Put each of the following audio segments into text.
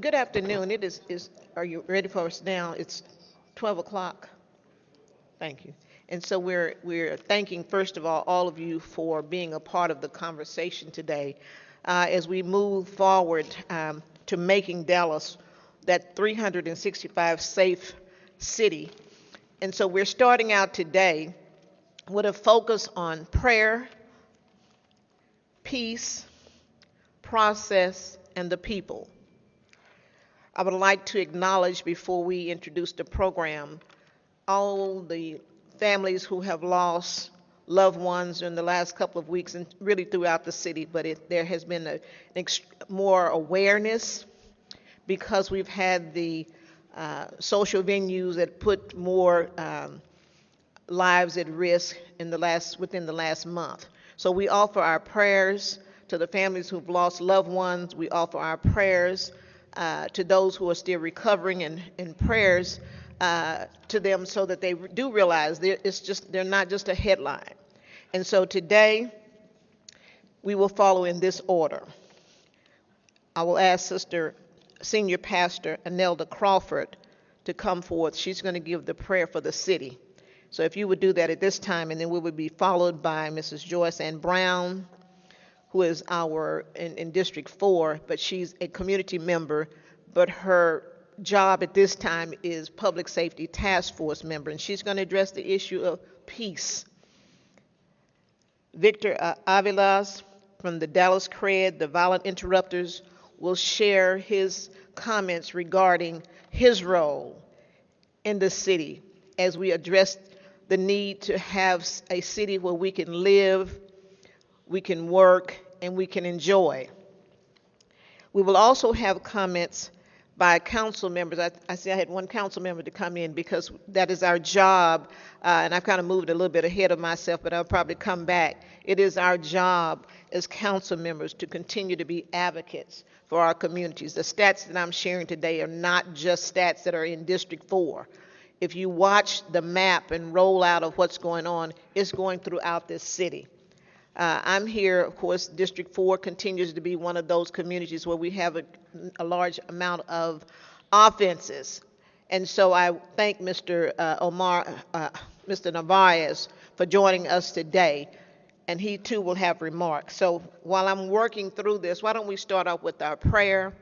Good afternoon. Are you ready for us now? It's 12 o'clock. Thank you. And so we're thanking, first of all of you for being a part of the conversation today as we move forward to making Dallas that 365 safe city. And so we're starting out today with a focus on prayer, peace, process, and the people. I would like to acknowledge before we introduce the program all the families who have lost loved ones in the last couple of weeks and really throughout the city, but there has been more awareness because we've had the social venues that put more lives at risk within the last month. So we offer our prayers to the families who've lost loved ones. We offer our prayers to those who are still recovering and prayers to them so that they do realize they're not just a headline. And so today we will follow in this order. I will ask Sister Senior Pastor Anelda Crawford to come forth. She's going to give the prayer for the city. So if you would do that at this time, and then we would be followed by Mrs. Joyce Ann Brown, who is in District 4, but she's a community member, but her job at this time is Public Safety Task Force member, and she's going to address the issue of peace. Victor Avilas from the Dallas Cred, the Violent Interrupters, will share his comments regarding his role in the city as we address the need to have a city where we can live, we can work, and we can enjoy. We will also have comments by council members. I see I had one council member to come in because that is our job, and I've kind of moved a little bit ahead of myself, but I'll probably come back. It is our job as council members to continue to be advocates for our communities. The stats that I'm sharing today are not just stats that are in District 4. If you watch the map and roll out of what's going on, it's going throughout this city. I'm here, of course, District 4 continues to be one of those communities where we have a large amount of offenses. And so I thank Mr. Mr. Narvaez for joining us today, and he too will have remarks. So while I'm working through this, why don't we start off with our prayer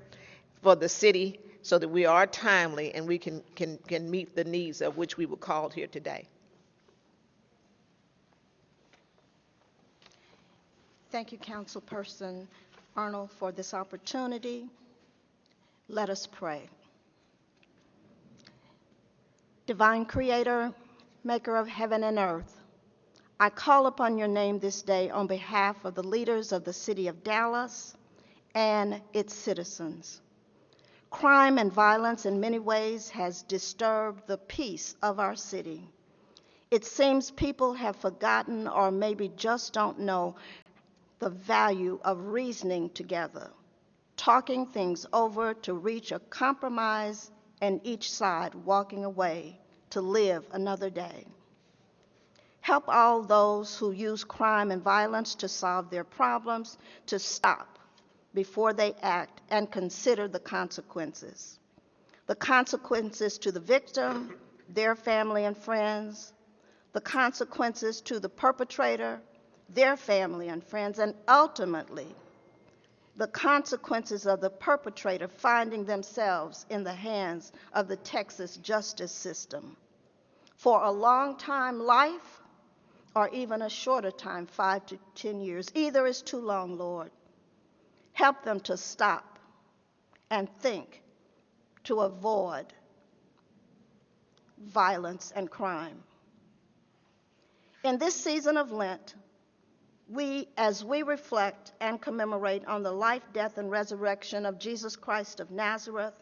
for the city so that we are timely and we can meet the needs of which we were called here today. Thank you, Councilperson Arnold, for this opportunity. Let us pray. Divine Creator, Maker of heaven and earth, I call upon your name this day on behalf of the leaders of the city of Dallas and its citizens. Crime and violence in many ways has disturbed the peace of our city. It seems people have forgotten or maybe just don't know the value of reasoning together, talking things over to reach a compromise, and each side walking away to live another day. Help all those who use crime and violence to solve their problems to stop before they act and consider the consequences. The consequences to the victim, their family and friends, the consequences to the perpetrator, their family and friends, and ultimately, the consequences of the perpetrator finding themselves in the hands of the Texas justice system. For a long time, life, or even a shorter time, 5 to 10 years, either is too long, Lord. Help them to stop and think to avoid violence and crime. In this season of Lent, as we reflect and commemorate on the life, death, and resurrection of Jesus Christ of Nazareth,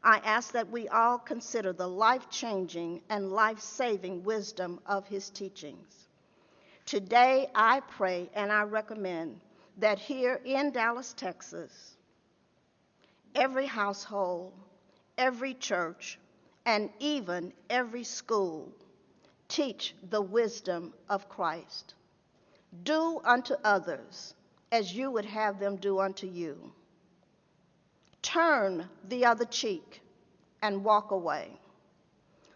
I ask that we all consider the life-changing and life-saving wisdom of his teachings. Today, I pray and I recommend that here in Dallas, Texas, every household, every church, and even every school teach the wisdom of Christ. Do unto others as you would have them do unto you. Turn the other cheek and walk away.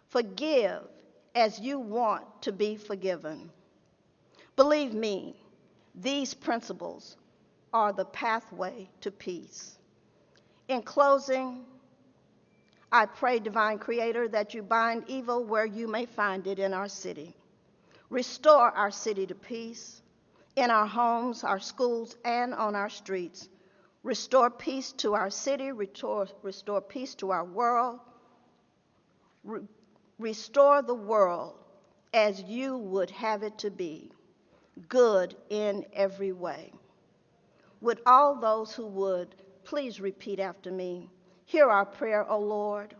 Forgive as you want to be forgiven. Believe me, these principles are the pathway to peace. In closing, I pray, Divine Creator, that you bind evil where you may find it in our city. Restore our city to peace in our homes, our schools, and on our streets. Restore peace to our city, restore peace to our world. Restore the world as you would have it to be, good in every way. Would all those who would please repeat after me? Hear our prayer, O Lord.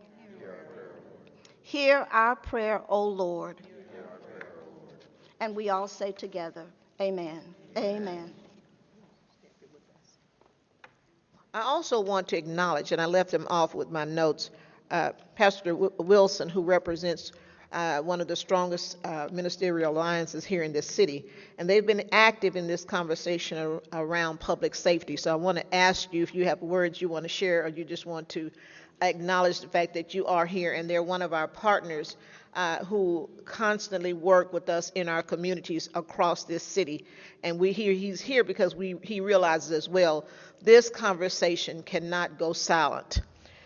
Hear our prayer, O Lord. And we all say together, amen. Amen. I also want to acknowledge, and I left them off with my notes, Pastor Wilson, who represents one of the strongest ministerial alliances here in this city. And they've been active in this conversation around public safety. So I want to ask you if you have words you want to share, or you just want to acknowledge the fact that you are here, and they're one of our partners who constantly work with us in our communities across this city. And he's here because he realizes as well, this conversation cannot go silent.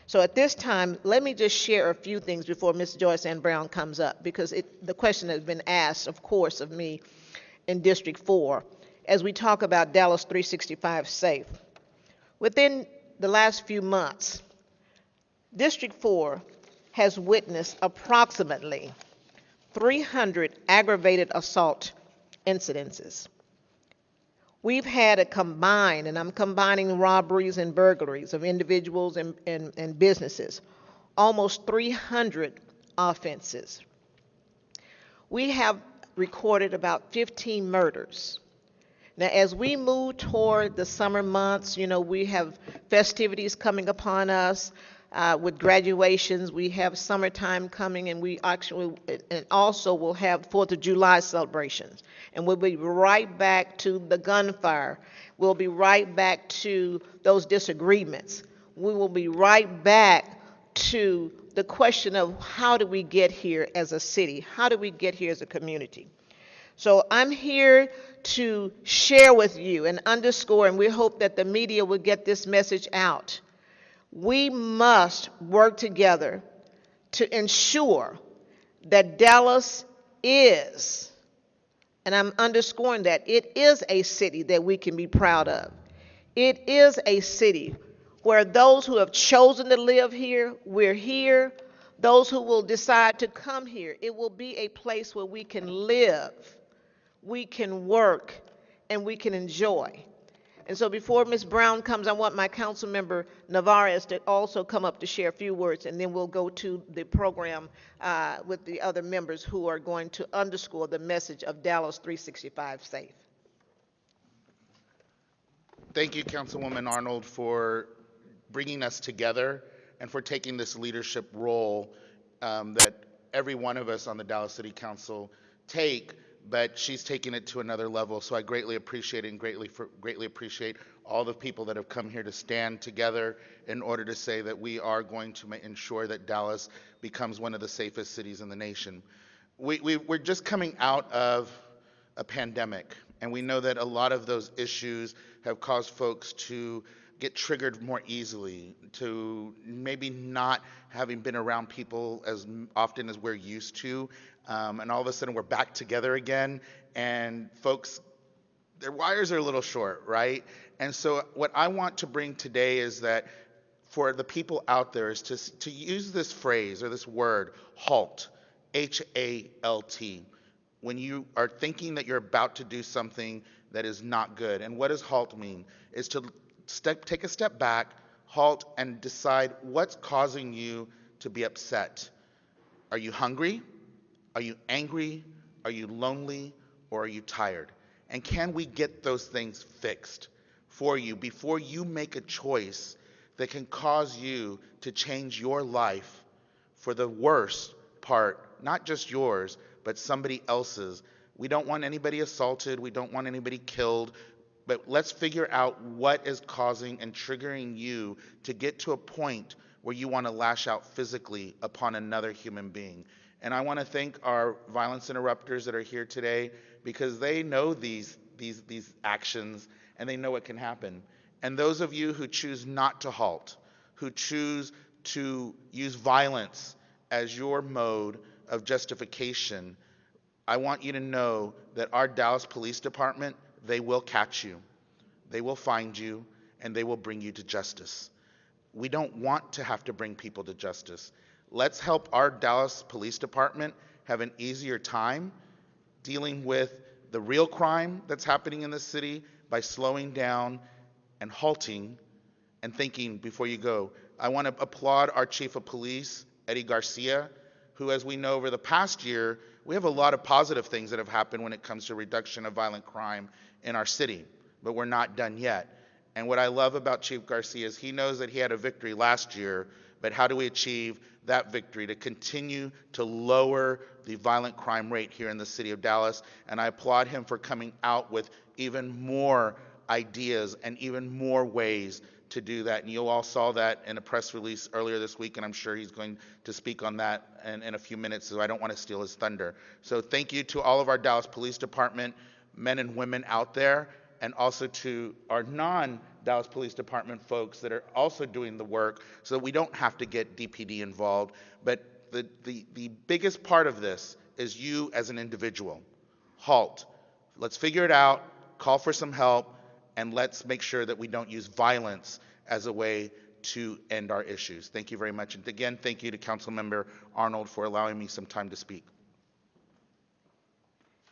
So at this time, let me just share a few things before Ms. Joyce Ann Brown comes up, because the question has been asked, of course, of me in District 4, as we talk about Dallas 365 Safe. Within the last few months, District 4 has witnessed approximately 300 aggravated assault incidences. We've had a combined, and I'm combining robberies and burglaries of individuals and businesses, almost 300 offenses. We have recorded about 15 murders. Now, as we move toward the summer months, we have festivities coming upon us with graduations. We have summertime coming, and we actually, and also will have 4th of July celebrations. And we'll be right back to the gunfire. We'll be right back to those disagreements. We will be right back to the question of how do we get here as a city? How do we get here as a community? So I'm here to share with you and underscore, and we hope that the media will get this message out. We must work together to ensure that Dallas is, and I'm underscoring that, it is a city that we can be proud of. It is a city where those who have chosen to live here, we're here. Those who will decide to come here, it will be a place where we can live, we can work, and we can enjoy. And so before Ms. Brown comes, I want my council member Navarez to also come up to share a few words, and then we'll go to the program with the other members who are going to underscore the message of Dallas 365 Safe. Thank you, Councilwoman Arnold, for bringing us together and for taking this leadership role that every one of us on the Dallas City Council take, but she's taking it to another level. So I greatly appreciate it, and greatly appreciate all the people that have come here to stand together in order to say that we are going to ensure that Dallas becomes one of the safest cities in the nation. We're just coming out of a pandemic, and we know that a lot of those issues have caused folks to get triggered more easily, to maybe not having been around people as often as we're used to, and all of a sudden we're back together again, and folks, their wires are a little short, right? And so what I want to bring today is that for the people out there is to use this phrase or this word, HALT, H-A-L-T, when you are thinking that you're about to do something that is not good. And what does HALT mean? Is to take a step back, halt, and decide what's causing you to be upset. Are you hungry? Are you angry? Are you lonely? Or are you tired? And can we get those things fixed for you before you make a choice that can cause you to change your life for the worst part, not just yours, but somebody else's? We don't want anybody assaulted. We don't want anybody killed. but let's figure out what is causing and triggering you to get to a point where you want to lash out physically upon another human being. And I want to thank our violence interrupters that are here today, because they know these actions and they know what can happen. And those of you who choose not to halt, who choose to use violence as your mode of justification, I want you to know that our Dallas Police Department, they will catch you, they will find you, and they will bring you to justice. We don't want to have to bring people to justice. Let's help our Dallas Police Department have an easier time dealing with the real crime that's happening in the city by slowing down and halting and thinking before you go. I want to applaud our Chief of Police, Eddie Garcia, who, as we know, over the past year, we have a lot of positive things that have happened when it comes to reduction of violent crime in our city, but we're not done yet. And what I love about Chief Garcia is he knows that he had a victory last year, but how do we achieve that victory to continue to lower the violent crime rate here in the city of Dallas? And I applaud him for coming out with even more ideas and even more ways to do that. And you all saw that in a press release earlier this week, and I'm sure he's going to speak on that in a few minutes, so I don't want to steal his thunder. So thank you to all of our Dallas Police Department men and women out there, and also to our non-Dallas Police Department folks that are also doing the work so that we don't have to get DPD involved. But the biggest part of this is you as an individual. Halt. Let's figure it out, call for some help, and let's make sure that we don't use violence as a way to end our issues. Thank you very much. And again, thank you to Councilmember Arnold for allowing me some time to speak.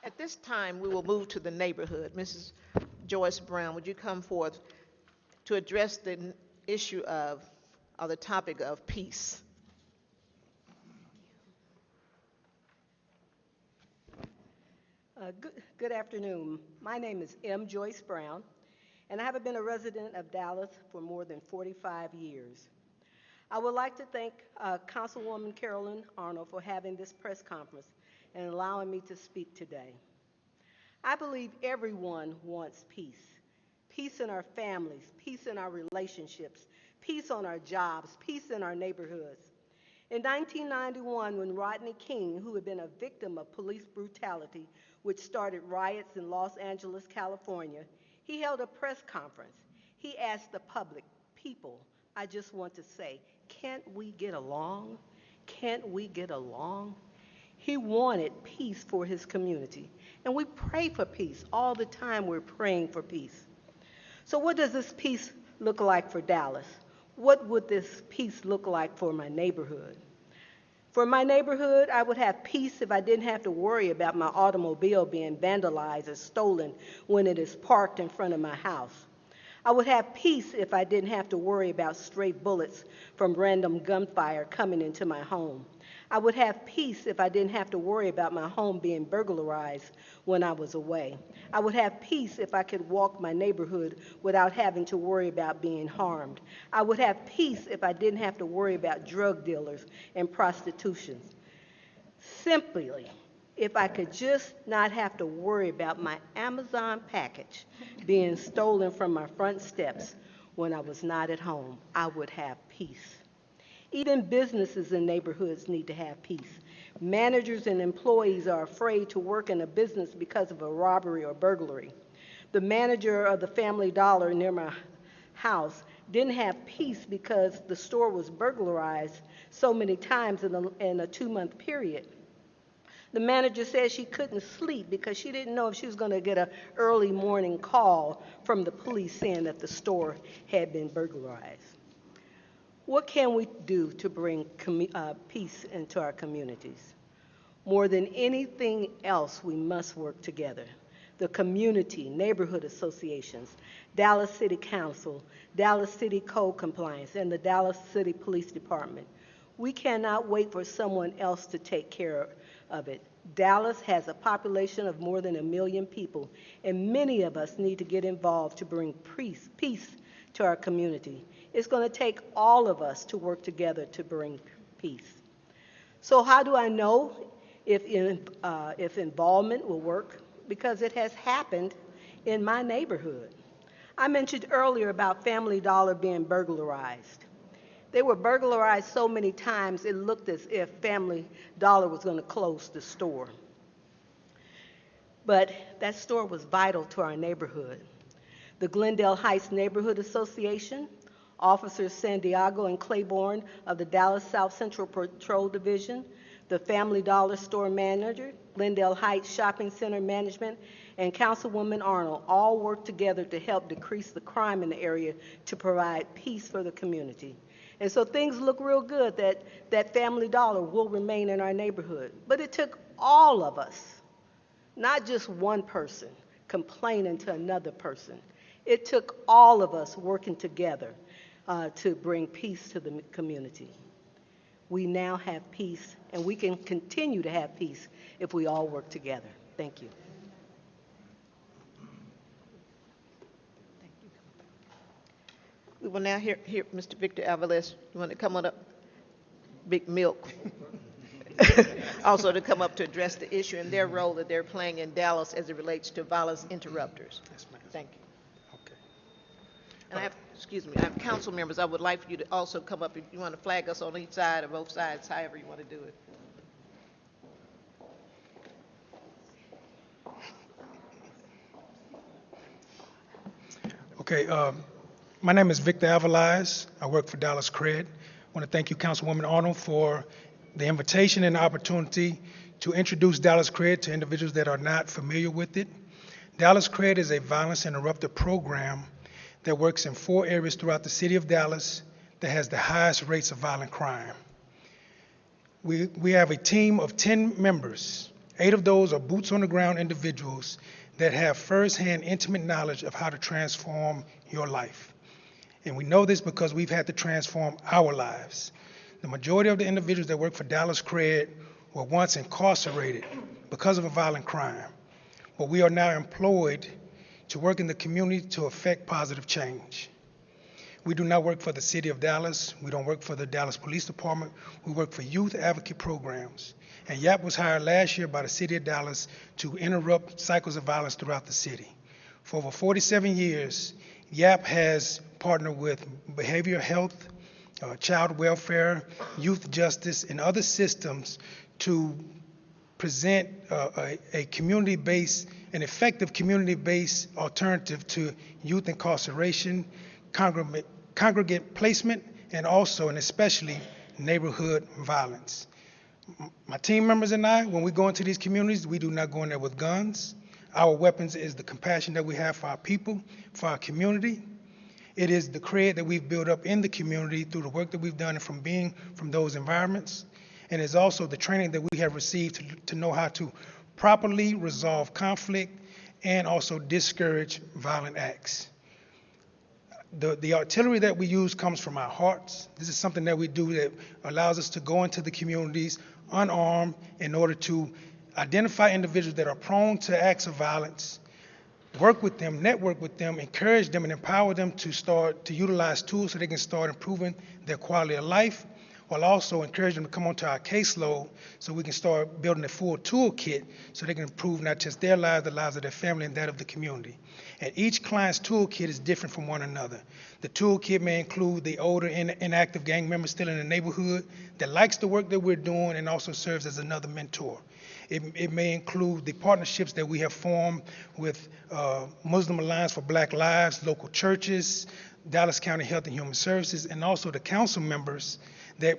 At this time, we will move to the neighborhood. Mrs. Joyce Brown, would you come forth to address the issue of, or the topic of peace? Good afternoon. My name is M. Joyce Brown, and I have been a resident of Dallas for more than 45 years. I would like to thank Councilwoman Carolyn Arnold for having this press conference and allowing me to speak today. I believe everyone wants peace. Peace in our families, peace in our relationships, peace on our jobs, peace in our neighborhoods. In 1991, when Rodney King, who had been a victim of police brutality, which started riots in Los Angeles, California, he held a press conference. He asked the public, people, I just want to say, can't we get along? Can't we get along? He wanted peace for his community. And we pray for peace. All the time we're praying for peace. So what does this peace look like for Dallas? What would this peace look like for my neighborhood? For my neighborhood, I would have peace if I didn't have to worry about my automobile being vandalized or stolen when it is parked in front of my house. I would have peace if I didn't have to worry about stray bullets from random gunfire coming into my home. I would have peace if I didn't have to worry about my home being burglarized when I was away. I would have peace if I could walk my neighborhood without having to worry about being harmed. I would have peace if I didn't have to worry about drug dealers and prostitution. Simply, if I could just not have to worry about my Amazon package being stolen from my front steps when I was not at home, I would have peace. Even businesses in neighborhoods need to have peace. Managers and employees are afraid to work in a business because of a robbery or burglary. The manager of the Family Dollar near my house didn't have peace because the store was burglarized so many times in a 2-month period. The manager said she couldn't sleep because she didn't know if she was going to get an early morning call from the police saying that the store had been burglarized. What can we do to bring peace into our communities? More than anything else, we must work together. The community, neighborhood associations, Dallas City Council, Dallas City Code Compliance, and the Dallas City Police Department. We cannot wait for someone else to take care of it. Dallas has a population of more than 1 million people, and many of us need to get involved to bring peace to our community. It's going to take all of us to work together to bring peace. So how do I know if involvement will work? Because it has happened in my neighborhood. I mentioned earlier about Family Dollar being burglarized. They were burglarized so many times it looked as if Family Dollar was going to close the store. But that store was vital to our neighborhood. The Glendale Heights Neighborhood Association, Officers Santiago and Claiborne of the Dallas South Central Patrol Division, the Family Dollar store manager, Glendale Heights Shopping Center management, and Councilwoman Arnold all worked together to help decrease the crime in the area to provide peace for the community. And so things look real good that Family Dollar will remain in our neighborhood. But it took all of us, not just one person complaining to another person. It took all of us working together to bring peace to the community. We now have peace, and we can continue to have peace if we all work together. Thank you. We will now hear Mr. Victor Alvarez. You want to come on up? Big Milk. Also to come up to address the issue and their role that they're playing in Dallas as it relates to violence interrupters. Yes, ma'am. Thank you. Okay. And I have council members. I would like for you to also come up if you want to flag us on each side or both sides, however you want to do it. Okay, my name is Victor Avalez. I work for Dallas Cred. I want to thank you, Councilwoman Arnold, for the invitation and the opportunity to introduce Dallas Cred to individuals that are not familiar with it. Dallas Cred is a violence interrupter program that works in 4 areas throughout the city of Dallas that has the highest rates of violent crime. We have a team of 10 members. 8 of those are boots on the ground individuals that have firsthand intimate knowledge of how to transform your life. And we know this because we've had to transform our lives. The majority of the individuals that work for Dallas Cred were once incarcerated because of a violent crime, but we are now employed to work in the community to effect positive change. We do not work for the city of Dallas. We don't work for the Dallas Police Department. We work for youth advocate programs. And YAP was hired last year by the city of Dallas to interrupt cycles of violence throughout the city. For over 47 years, YAP has partnered with behavioral health, child welfare, youth justice, and other systems to present a community-based, an effective community-based alternative to youth incarceration, congregate placement, and also and especially neighborhood violence. My team members and I, when we go into these communities, we do not go in there with guns. Our weapons is the compassion that we have for our people, for our community. It is the cred that we've built up in the community through the work that we've done and from being from those environments. And it's also the training that we have received to know how to properly resolve conflict and also discourage violent acts. The artillery that we use comes from our hearts. This is something that we do that allows us to go into the communities unarmed in order to identify individuals that are prone to acts of violence, work with them, network with them, encourage them, and empower them to start to utilize tools so they can start improving their quality of life, while also encourage them to come onto our caseload so we can start building a full toolkit so they can improve not just their lives, the lives of their family, and that of the community. And each client's toolkit is different from one another. The toolkit may include the older inactive gang member still in the neighborhood that likes the work that we're doing and also serves as another mentor. It may include the partnerships that we have formed with Muslim Alliance for Black Lives, local churches, Dallas County Health and Human Services, and also the council members that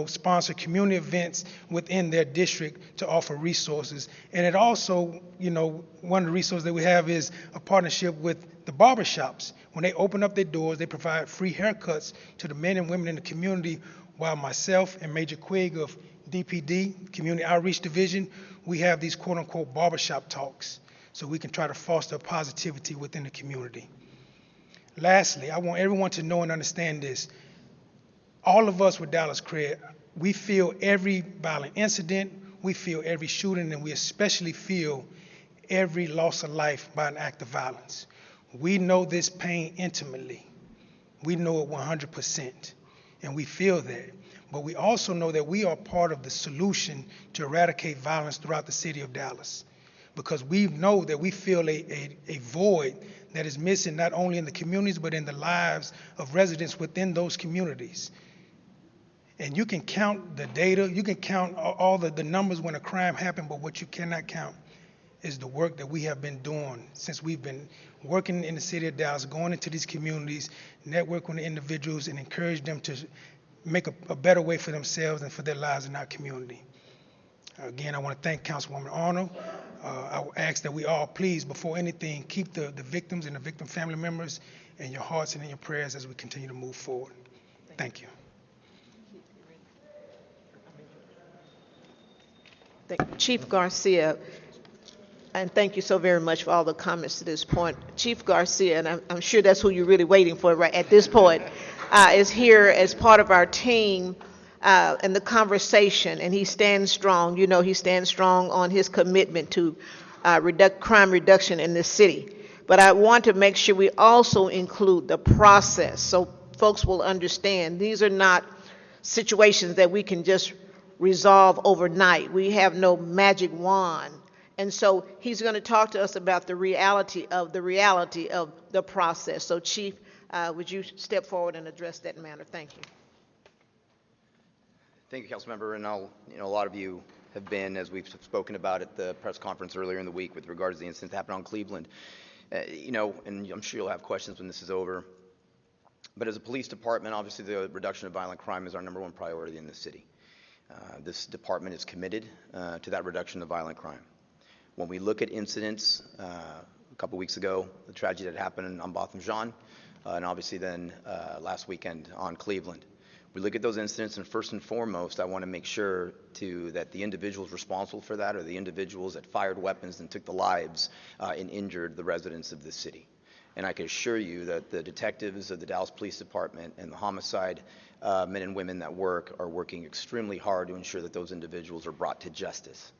sponsor community events within their district to offer resources. And it also, one of the resources that we have is a partnership with the barbershops. When they open up their doors, they provide free haircuts to the men and women in the community, while myself and Major Quigg of DPD, Community Outreach Division, we have these quote-unquote barbershop talks so we can try to foster positivity within the community. Lastly, I want everyone to know and understand this. All of us with Dallas Cred, we feel every violent incident, we feel every shooting, and we especially feel every loss of life by an act of violence. We know this pain intimately. We know it 100%, and we feel that. But we also know that we are part of the solution to eradicate violence throughout the city of Dallas, because we know that we feel a void that is missing not only in the communities but in the lives of residents within those communities. And you can count the data, you can count all the numbers when a crime happened, but what you cannot count is the work that we have been doing since we've been working in the city of Dallas, going into these communities, networking with individuals, and encourage them to make a better way for themselves and for their lives in our community. Again, I want to thank Councilwoman Arnold. I will ask that we all please, before anything, keep the victims and the victim family members in your hearts and in your prayers as we continue to move forward. Thank you. Chief Garcia, and thank you so very much for all the comments to this point. Chief Garcia, and I'm sure that's who you're really waiting for right at this point, is here as part of our team in the conversation, and he stands strong. You know, he stands strong on his commitment to crime reduction in this city. But I want to make sure we also include the process so folks will understand these are not situations that we can just resolve overnight. We have no magic wand. And so he's going to talk to us about the reality of the process. So Chief, would you step forward and address that matter? Thank you. Thank you, Councilmember. And a lot of you have been, as we've spoken about at the press conference earlier in the week with regards to the incident that happened on Cleveland. And I'm sure you'll have questions when this is over. But as a police department, obviously the reduction of violent crime is our #1 priority in the city. This department is committed to that reduction of violent crime. When we look at incidents, a couple weeks ago, the tragedy that happened on Botham Jean, and obviously then last weekend on Cleveland, we look at those incidents, and first and foremost, I want to make sure that the individuals responsible for that are the individuals that fired weapons and took the lives and injured the residents of this city. And I can assure you that the detectives of the Dallas Police Department and the homicide men and women that work are working extremely hard to ensure that those individuals are brought to justice.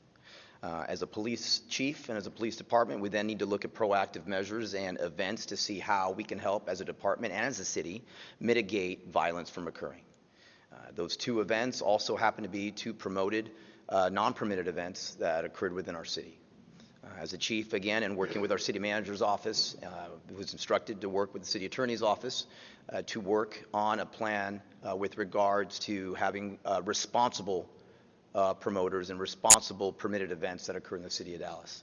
As a police chief and as a police department, we then need to look at proactive measures and events to see how we can help as a department and as a city mitigate violence from occurring. Those two events also happen to be two promoted, non-permitted events that occurred within our city. As a chief, again, and working with our city manager's office, was instructed to work with the city attorney's office to work on a plan with regards to having responsible promoters and responsible permitted events that occur in the city of Dallas.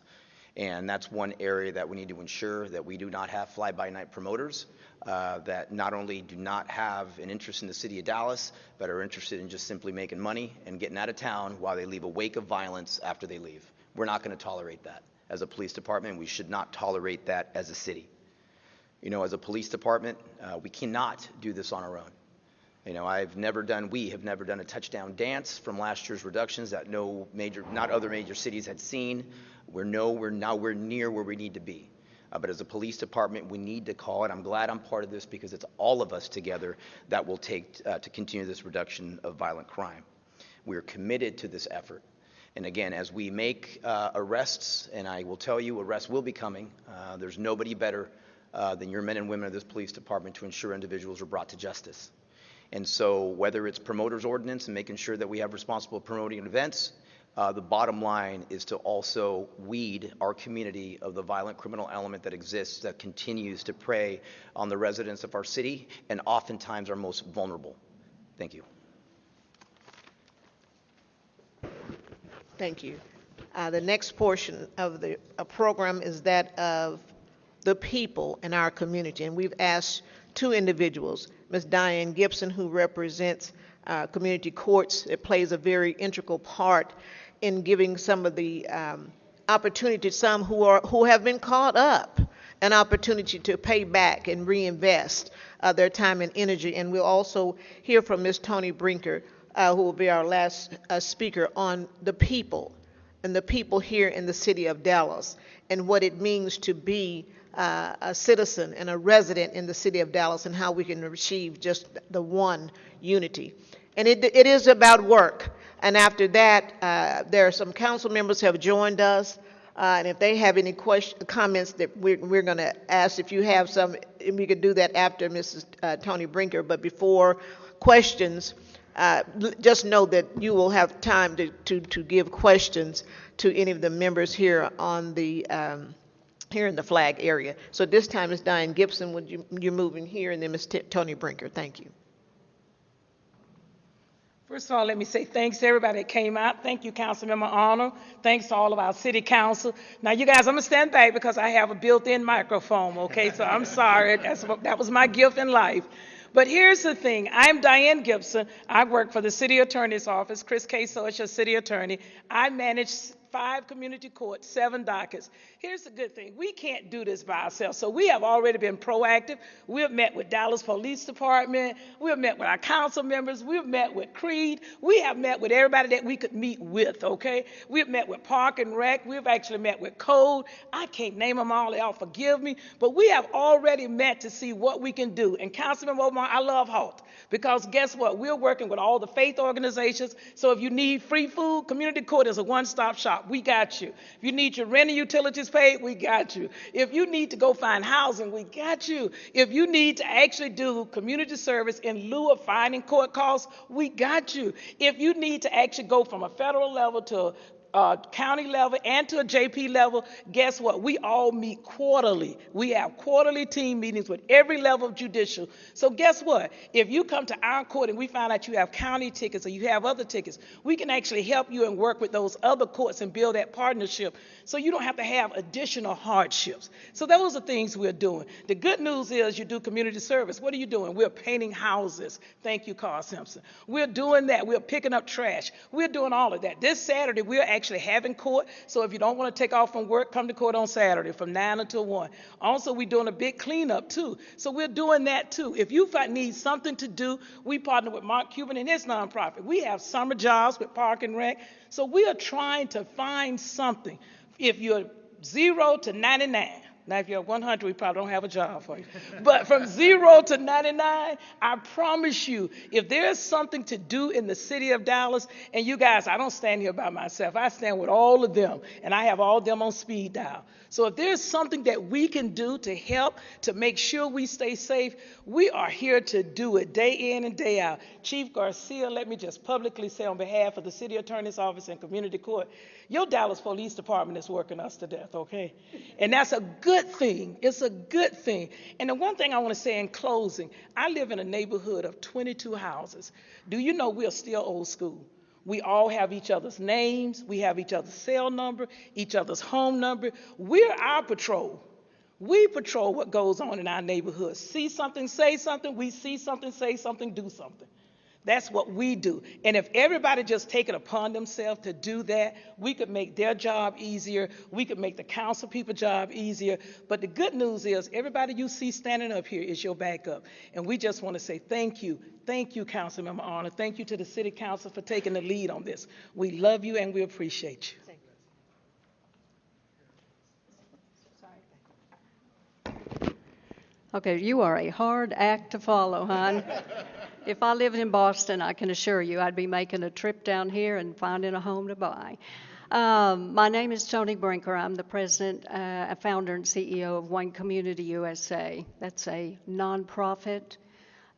And that's one area that we need to ensure that we do not have fly-by-night promoters that not only do not have an interest in the city of Dallas, but are interested in just simply making money and getting out of town while they leave a wake of violence after they leave. We're not going to tolerate that. As a police department, we should not tolerate that as a city. As a police department, we cannot do this on our own. We have never done a touchdown dance from last year's reductions that not other major cities had seen. We're nowhere near where we need to be. But as a police department, we need to call it. I'm glad I'm part of this because it's all of us together that will take to continue this reduction of violent crime. We are committed to this effort. And again, as we make arrests, and I will tell you, arrests will be coming. There's nobody better than your men and women of this police department to ensure individuals are brought to justice. And so whether it's promoters ordinance and making sure that we have responsible promoting events, the bottom line is to also weed our community of the violent criminal element that exists that continues to prey on the residents of our city and oftentimes our most vulnerable. Thank you. Thank you. The next portion of the program is that of the people in our community, and we've asked two individuals, Ms. Diane Gibson, who represents community courts. It plays a very integral part in giving some of the opportunity to some who have been caught up, an opportunity to pay back and reinvest their time and energy. And we'll also hear from Ms. Tony Brinker, who will be our last speaker on the people and the people here in the city of Dallas and what it means to be a citizen and a resident in the city of Dallas and how we can achieve just the one unity. And it is about work. And after that, there are some council members who have joined us. And if they have any comments that we're going to ask, if you have some, we could do that after Mrs. Tony Brinker. But before questions, just know that you will have time to give questions to any of the members here on the here in the flag area. So this time it's Diane Gibson, you're moving here, and then Ms. Tony Brinker. Thank you. First of all, let me say thanks to everybody that came out. Thank you, Councilmember Arnold. Thanks to all of our city council. Now, you guys, I'm going to stand back because I have a built-in microphone, okay? So I'm sorry. That was my gift in life. But here's the thing. I'm Diane Gibson. I work for the city attorney's office. Chris K. Socha, city attorney. I manage 5 community courts, 7 dockets. Here's the good thing. We can't do this by ourselves. So we have already been proactive. We have met with Dallas Police Department. We have met with our council members. We have met with Creed. We have met with everybody that we could meet with, okay? We have met with Park and Rec. We have actually met with Code. I can't name them all. Y'all forgive me. But we have already met to see what we can do. And Councilman Omar, I love HALT. Because guess what? We're working with all the faith organizations. So if you need free food, Community Court is a one-stop shop. We got you. If you need your rent and utilities paid, we got you. If you need to go find housing, we got you. If you need to actually do community service in lieu of finding court costs, we got you. If you need to actually go from a federal level to county level and to a JP level, guess what? We all meet quarterly. We have quarterly team meetings with every level of judicial. So guess what? If you come to our court and we find out you have county tickets or you have other tickets, we can actually help you and work with those other courts and build that partnership so you don't have to have additional hardships. So those are things we're doing. The good news is you do community service. What are you doing? We're painting houses. Thank you, Carl Simpson. We're doing that. We're picking up trash. We're doing all of that. This Saturday, we're actually having court. So if you don't want to take off from work, come to court on Saturday from 9 until 1. Also, we're doing a big cleanup too. So we're doing that too. If you need something to do, we partner with Mark Cuban and his nonprofit. We have summer jobs with Park and Rec. So we are trying to find something. If you're 0 to 99, now if you're 100, we probably don't have a job for you. But from 0 to 99, I promise you, if there's something to do in the city of Dallas, and you guys, I don't stand here by myself. I stand with all of them, and I have all of them on speed dial. So if there's something that we can do to help to make sure we stay safe, we are here to do it day in and day out. Chief Garcia, let me just publicly say on behalf of the city attorney's office and community court, your Dallas Police Department is working us to death, okay? And that's a good thing. It's a good thing. And the one thing I want to say in closing, I live in a neighborhood of 22 houses. Do you know we're still old school? We all have each other's names. We have each other's cell number, each other's home number. We're our patrol. We patrol what goes on in our neighborhood. See something, say something. We see something, say something, do something. That's what we do. And if everybody just take it upon themselves to do that, we could make their job easier. We could make the council people's job easier. But the good news is everybody you see standing up here is your backup. And we just want to say thank you. Thank you, Councilmember Arnold. Thank you to the City Council for taking the lead on this. We love you and we appreciate you. Okay, you are a hard act to follow, hon. If I lived in Boston, I can assure you I'd be making a trip down here and finding a home to buy. My name is Tony Brinker. I'm the president, founder, and CEO of One Community USA. That's a nonprofit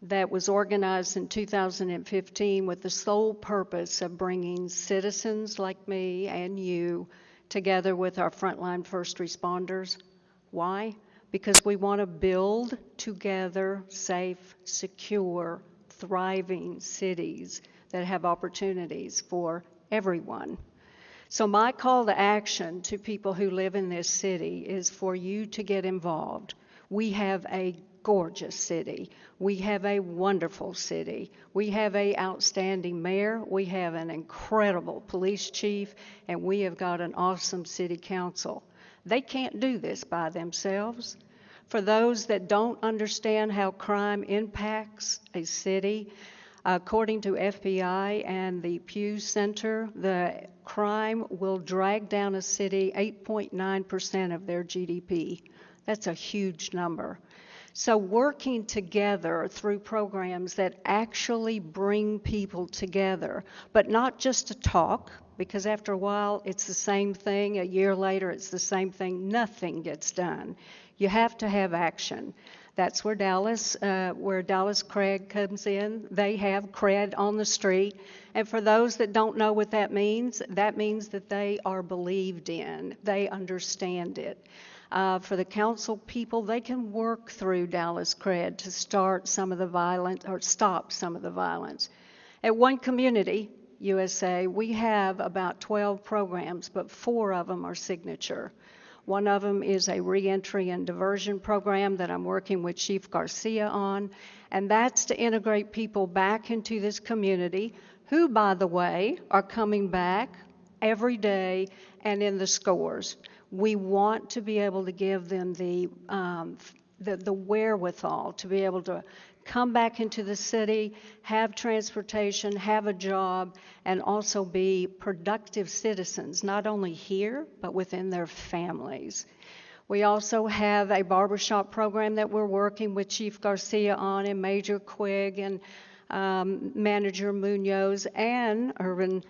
that was organized in 2015 with the sole purpose of bringing citizens like me and you together with our frontline first responders. Why? Because we want to build together safe, secure, thriving cities that have opportunities for everyone. So my call to action to people who live in this city is for you to get involved. We have a gorgeous city. We have a wonderful city. We have an outstanding mayor. We have an incredible police chief, and we have got an awesome city council. They can't do this by themselves. For those that don't understand how crime impacts a city, according to FBI and the Pew Center, the crime will drag down a city 8.9% of their GDP. That's a huge number. So working together through programs that actually bring people together, but not just to talk, because after a while it's the same thing. A year later it's the same thing. Nothing gets done. You have to have action. That's where Dallas Cred comes in. They have cred on the street. And for those that don't know what that means that they are believed in. They understand it. For the council people, they can work through Dallas Cred to start some of the violence or stop some of the violence. At One Community USA, we have about 12 programs, but 4 of them are signature. One of them is a reentry and diversion program that I'm working with Chief Garcia on, and that's to integrate people back into this community who, by the way, are coming back every day and in the scores. We want to be able to give them the wherewithal to be able to come back into the city, have transportation, have a job, and also be productive citizens, not only here, but within their families. We also have a barbershop program that we're working with Chief Garcia on, and Major Quigg, and Manager Munoz, and Urban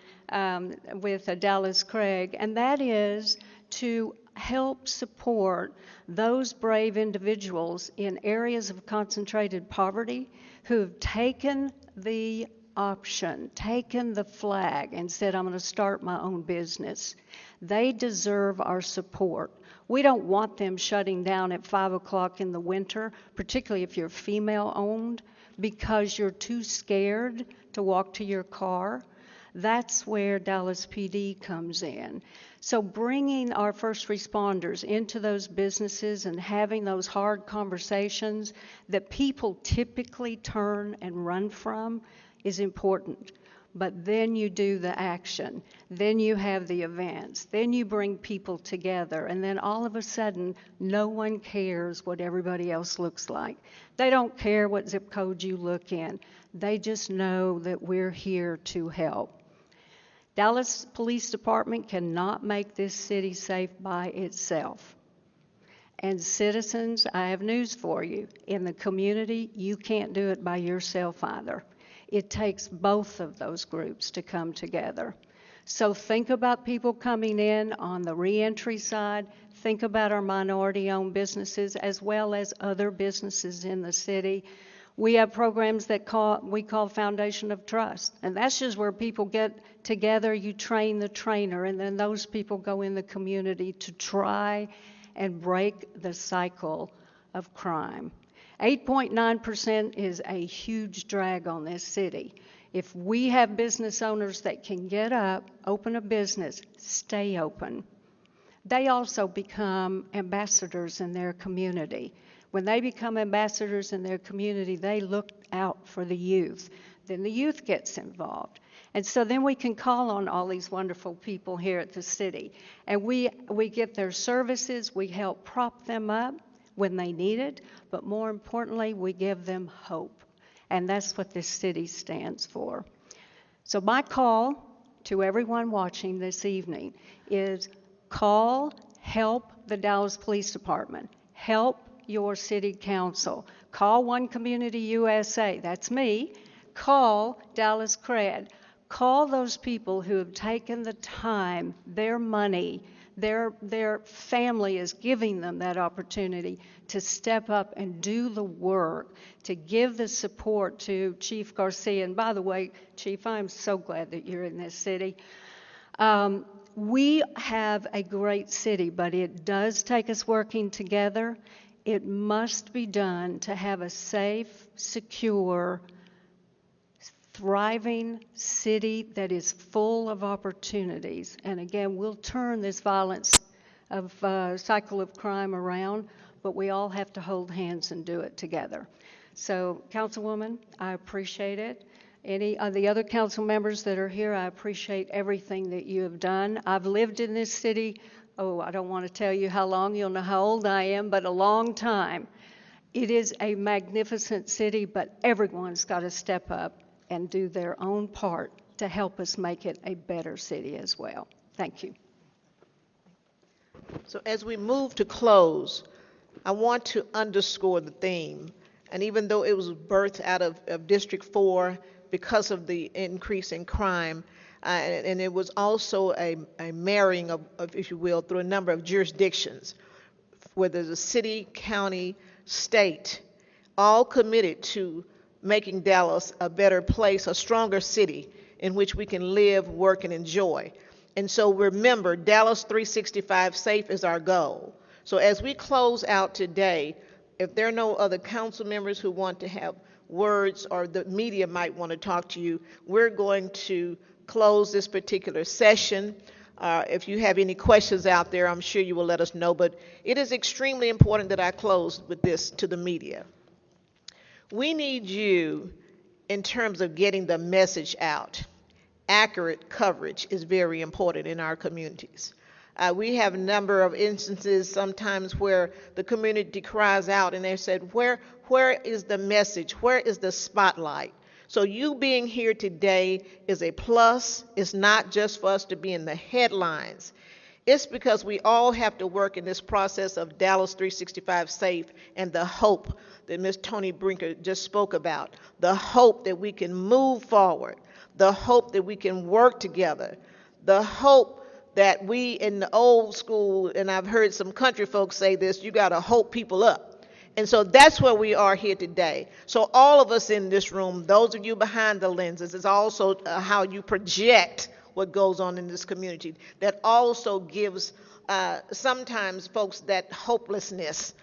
with Dallas Craig, and that is to help support those brave individuals in areas of concentrated poverty who have taken the option, taken the flag, and said, I'm going to start my own business. They deserve our support. We don't want them shutting down at 5 o'clock in the winter, particularly if you're female-owned, because you're too scared to walk to your car. That's where Dallas PD comes in. So bringing our first responders into those businesses and having those hard conversations that people typically turn and run from is important. But then you do the action, then you have the events, then you bring people together, and then all of a sudden, no one cares what everybody else looks like. They don't care what zip code you look in. They just know that we're here to help. Dallas Police Department cannot make this city safe by itself. And citizens, I have news for you. In the community, you can't do it by yourself either. It takes both of those groups to come together. So think about people coming in on the reentry side. Think about our minority-owned businesses as well as other businesses in the city. We have programs that we call Foundation of Trust, and that's just where people get together, you train the trainer, and then those people go in the community to try and break the cycle of crime. 8.9% is a huge drag on this city. If we have business owners that can get up, open a business, stay open, they also become ambassadors in their community. When they become ambassadors in their community, they look out for the youth. Then the youth gets involved. And so then we can call on all these wonderful people here at the city. And we get their services, we help prop them up when they need it, but more importantly, we give them hope. And that's what this city stands for. So my call to everyone watching this evening is call, help the Dallas Police Department, help your city council. Call One Community USA, that's me. Call Dallas Cred. Call those people who have taken the time, their money, their family is giving them that opportunity to step up and do the work, to give the support to Chief Garcia. And by the way, Chief, I'm so glad that you're in this city. We have a great city, but it does take us working together. It must be done to have a safe, secure, thriving city that is full of opportunities. And again, we'll turn this violence cycle of crime around, but we all have to hold hands and do it together. So, Councilwoman, I appreciate it. Any of the other council members that are here, I appreciate everything that you have done. I've lived in this city, I don't want to tell you how long, you'll know how old I am, but a long time. It is a magnificent city, but everyone's got to step up and do their own part to help us make it a better city as well. Thank you. So as we move to close, I want to underscore the theme. And even though it was birthed out of District 4 because of the increase in crime, and it was also a marrying of, if you will, through a number of jurisdictions, whether the city, county, state, all committed to making Dallas a better place, a stronger city in which we can live, work, and enjoy. And so remember, Dallas 365 safe is our goal. So as we close out today, if there are no other council members who want to have words or the media might want to talk to you, we're going to close this particular session. If you have any questions out there, I'm sure you will let us know, but it is extremely important that I close with this to the media. We need you in terms of getting the message out. Accurate coverage is very important in our communities. We have a number of instances sometimes where the community cries out and they said, where is the message? Where is the spotlight? So you being here today is a plus. It's not just for us to be in the headlines. It's because we all have to work in this process of Dallas 365 Safe and the hope that Ms. Tony Brinker just spoke about, the hope that we can move forward, the hope that we can work together, the hope that we in the old school, and I've heard some country folks say this, you got to hope people up. And so that's where we are here today. So all of us in this room, those of you behind the lenses, is also how you project what goes on in this community. That also gives sometimes folks that hopelessness.